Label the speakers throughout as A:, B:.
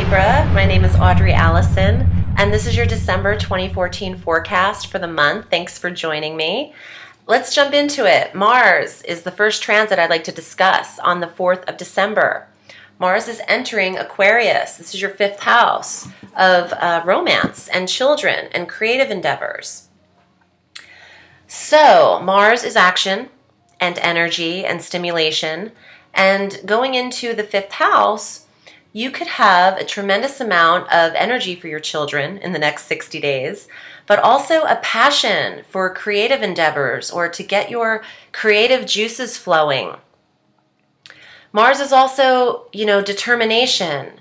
A: Libra. My name is Audrey Alison, and this is your December 2014 forecast for the month. Thanks for joining me. Let's jump into it. Mars is the first transit I'd like to discuss on the 4th of December. Mars is entering Aquarius. This is your 5th house of romance and children and creative endeavors. So Mars is action and energy and stimulation, and going into the 5th house, you could have a tremendous amount of energy for your children in the next 60 days, but also a passion for creative endeavors or to get your creative juices flowing. Mars is also, determination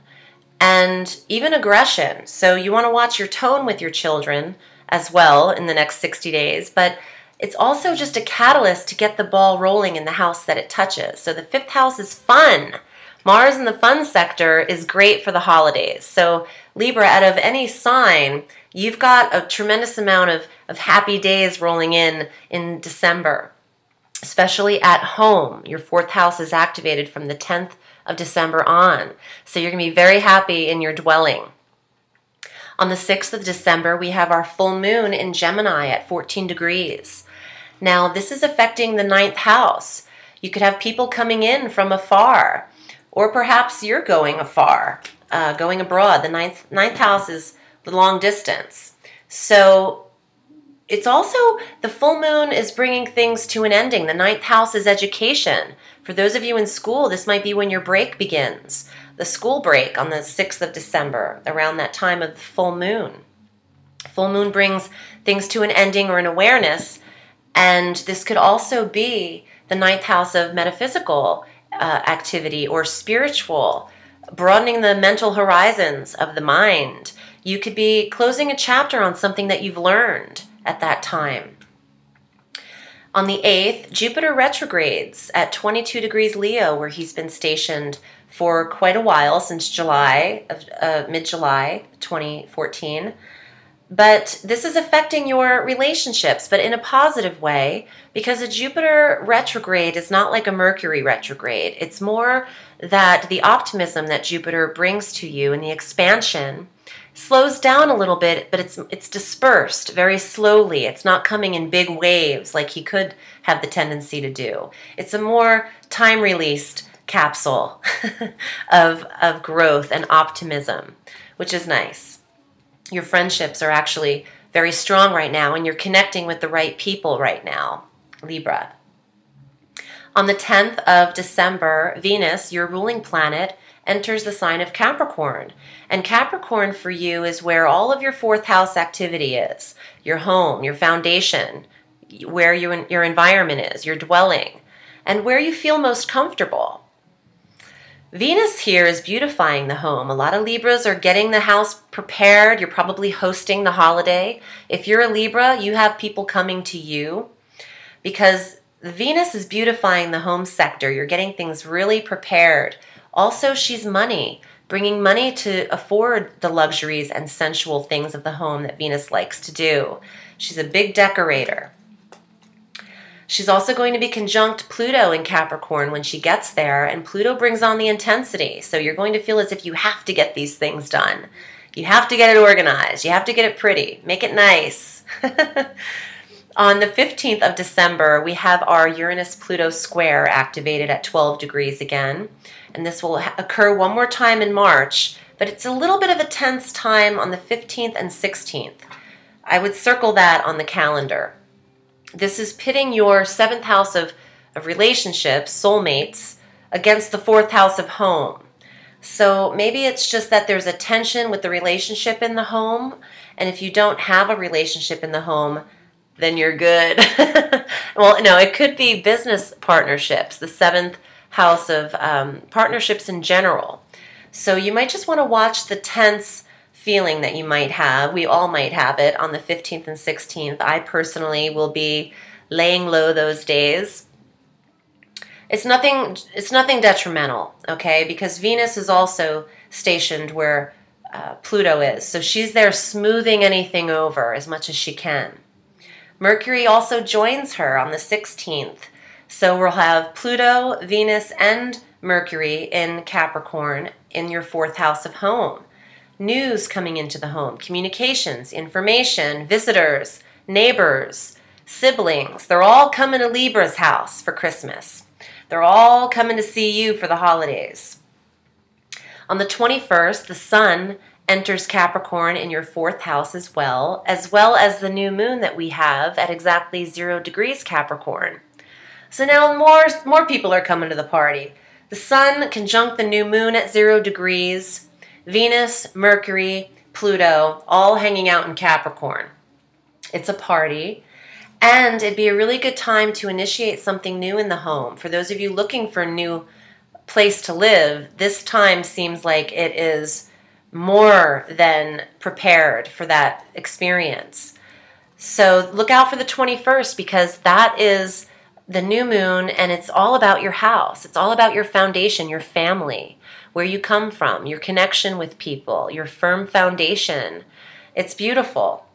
A: and even aggression. So you want to watch your tone with your children as well in the next 60 days, but it's also just a catalyst to get the ball rolling in the house that it touches. So the 5th house is fun. Mars in the fun sector is great for the holidays. So Libra, out of any sign, you've got a tremendous amount of happy days rolling in December, especially at home. Your 4th house is activated from the 10th of December on. So you're going to be very happy in your dwelling. On the 6th of December, we have our full moon in Gemini at 14 degrees. Now, this is affecting the 9th house. You could have people coming in from afar, or perhaps you're going afar, going abroad. The ninth house is the long distance. So it's also, the full moon is bringing things to an ending. The 9th house is education. For those of you in school, this might be when your break begins. The school break on the 6th of December, around that time of the full moon. Full moon brings things to an ending or an awareness, and this could also be the 9th house of metaphysical activity or spiritual, broadening the mental horizons of the mind. You could be closing a chapter on something that you've learned at that time. On the 8th, Jupiter retrogrades at 22 degrees Leo, where he's been stationed for quite a while, since July, mid-July 2014. But this is affecting your relationships, but in a positive way, because a Jupiter retrograde is not like a Mercury retrograde. It's more that the optimism that Jupiter brings to you and the expansion slows down a little bit, but it's dispersed very slowly. It's not coming in big waves like he could have the tendency to do. It's a more time-released capsule of growth and optimism, which is nice. Your friendships are actually very strong right now, and you're connecting with the right people right now, Libra. On the 10th of December, Venus, your ruling planet, enters the sign of Capricorn. And Capricorn for you is where all of your 4th house activity is. Your home, your foundation, where your environment is, your dwelling, and where you feel most comfortable. Venus here is beautifying the home. A lot of Libras are getting the house prepared. You're probably hosting the holiday. If you're a Libra, you have people coming to you because Venus is beautifying the home sector. You're getting things really prepared. Also, she's money, bringing money to afford the luxuries and sensual things of the home that Venus likes to do. She's a big decorator. She's also going to be conjunct Pluto in Capricorn when she gets there, and Pluto brings on the intensity. So you're going to feel as if you have to get these things done. You have to get it organized. You have to get it pretty. Make it nice. On the 15th of December, we have our Uranus-Pluto square activated at 12 degrees again. And this will occur one more time in March, but it's a little bit of a tense time on the 15th and 16th. I would circle that on the calendar. This is pitting your 7th house of relationships, soulmates, against the 4th house of home. So maybe it's just that there's a tension with the relationship in the home, and if you don't have a relationship in the home, then you're good. Well, no, it could be business partnerships, the 7th house of partnerships in general. So you might just want to watch the tense feeling that you might have. We all might have it on the 15th and 16th. I personally will be laying low those days. It's nothing detrimental, okay? Because Venus is also stationed where Pluto is. So she's there smoothing anything over as much as she can. Mercury also joins her on the 16th. So we'll have Pluto, Venus, and Mercury in Capricorn in your 4th house of home. news coming into the home, communications, information, visitors, neighbors, siblings. They're all coming to Libra's house for Christmas. They're all coming to see you for the holidays. On the 21st, the sun enters Capricorn in your 4th house as well as the new moon that we have at exactly 0 degrees Capricorn. So now more people are coming to the party. The sun conjunct the new moon at 0 degrees, Venus, Mercury, Pluto, all hanging out in Capricorn. It's a party, and it'd be a really good time to initiate something new in the home. For those of you looking for a new place to live, this time seems like it is more than prepared for that experience. So look out for the 21st, because that is the new moon, and it's all about your house. It's all about your foundation, your family, where you come from, your connection with people, your firm foundation. It's beautiful.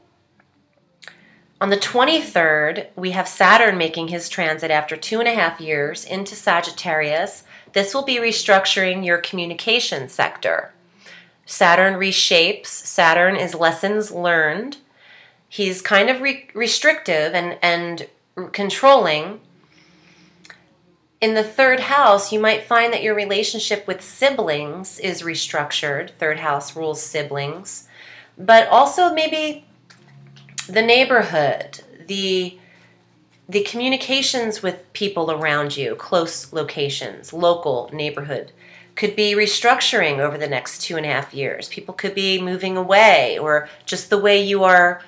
A: On the 23rd, we have Saturn making his transit after 2.5 years into Sagittarius. This will be restructuring your communication sector. Saturn reshapes. Saturn is lessons learned. He's kind of restrictive and controlling. In the 3rd house, you might find that your relationship with siblings is restructured. 3rd house rules siblings. But also maybe the neighborhood, the communications with people around you, close locations, local neighborhood, could be restructuring over the next 2.5 years. People could be moving away, or just the way you are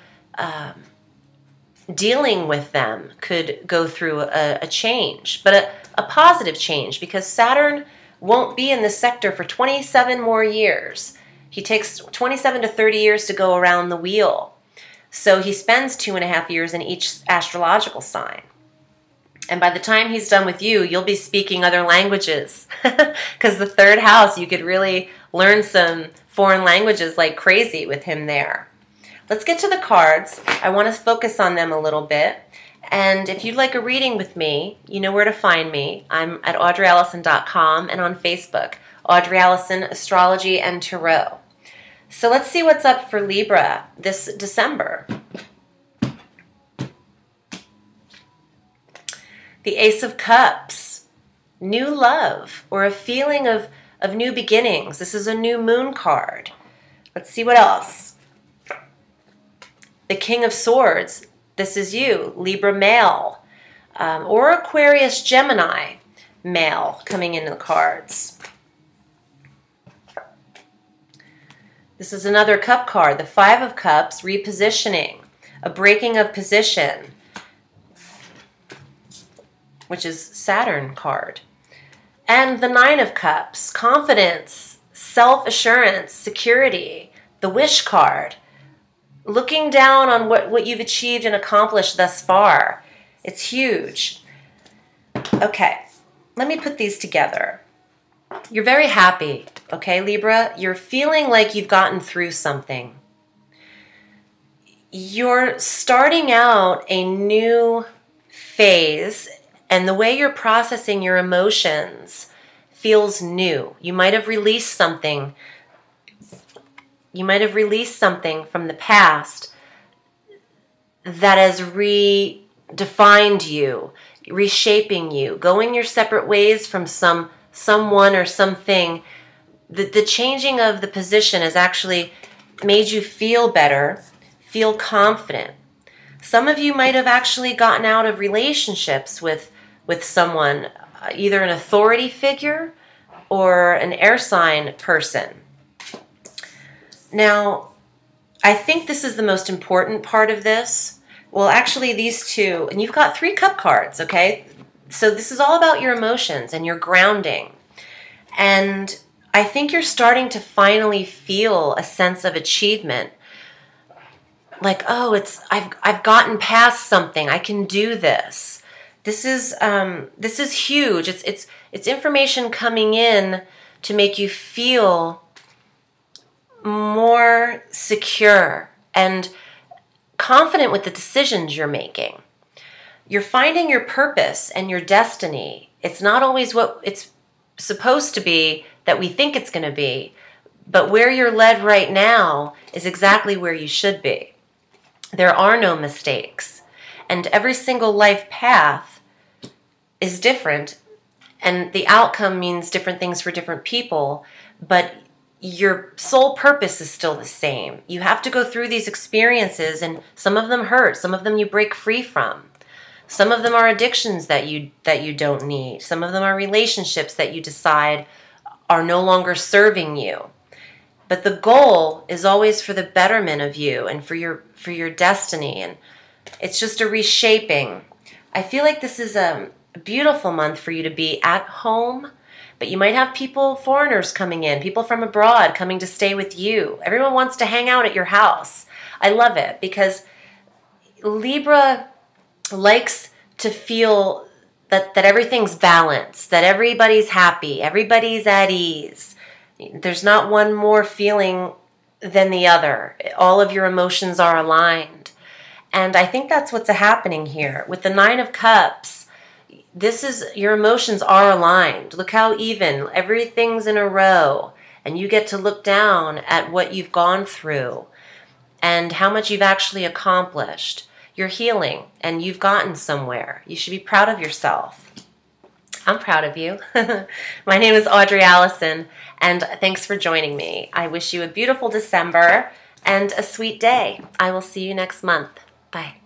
A: dealing with them could go through a change, but a positive change, because Saturn won't be in this sector for 27 more years. He takes 27 to 30 years to go around the wheel. So he spends 2.5 years in each astrological sign. And by the time he's done with you, you'll be speaking other languages. Because the 3rd house, you could really learn some foreign languages like crazy with him there. Let's get to the cards. I want to focus on them a little bit. And if you'd like a reading with me, you know where to find me. I'm at audreyallison.com and on Facebook, Audrey Allison, Astrology and Tarot. So let's see what's up for Libra this December. The Ace of Cups, new love, or a feeling of new beginnings. This is a new moon card. Let's see what else. The King of Swords, this is you, Libra male, or Aquarius Gemini male coming into the cards. This is another cup card, the 5 of Cups, repositioning, a breaking of position, which is Saturn card. And the 9 of Cups, confidence, self-assurance, security, the Wish card, looking down on what you've achieved and accomplished thus far. It's huge. Okay, let me put these together. You're very happy, okay, Libra? You're feeling like you've gotten through something. You're starting out a new phase, and the way you're processing your emotions feels new. You might have released something. You might have released something from the past that has redefined you, reshaping you, going your separate ways from someone or something. The changing of the position has actually made you feel better, feel confident. Some of you might have actually gotten out of relationships with someone, either an authority figure or an air sign person. Now, I think this is the most important part of this. Well, actually, these two, and you've got 3 cup cards, okay? So this is all about your emotions and your grounding. And I think you're starting to finally feel a sense of achievement. Like, oh, I've gotten past something. I can do this. This is huge. It's information coming in to make you feel more secure and confident with the decisions you're making. You're finding your purpose and your destiny. It's not always what it's supposed to be that we think it's going to be, But where you're led right now is exactly where you should be. There are no mistakes. And every single life path is different. And the outcome means different things for different people. But your sole purpose is still the same. You have to go through these experiences, and some of them hurt. Some of them you break free from. Some of them are addictions that you don't need. Some of them are relationships that you decide are no longer serving you. But the goal is always for the betterment of you and for your destiny. And it's just a reshaping. I feel like this is a beautiful month for you to be at home, but you might have people, foreigners coming in, people from abroad coming to stay with you. Everyone wants to hang out at your house. I love it because Libra likes to feel that everything's balanced, that everybody's happy, everybody's at ease. There's not one more feeling than the other. All of your emotions are aligned. And I think that's what's happening here. With the Nine of Cups, your emotions are aligned. Look how even. Everything's in a row. And you get to look down at what you've gone through and how much you've actually accomplished. You're healing and you've gotten somewhere. You should be proud of yourself. I'm proud of you. My name is Audrey Alison, and thanks for joining me. I wish you a beautiful December and a sweet day. I will see you next month. Bye.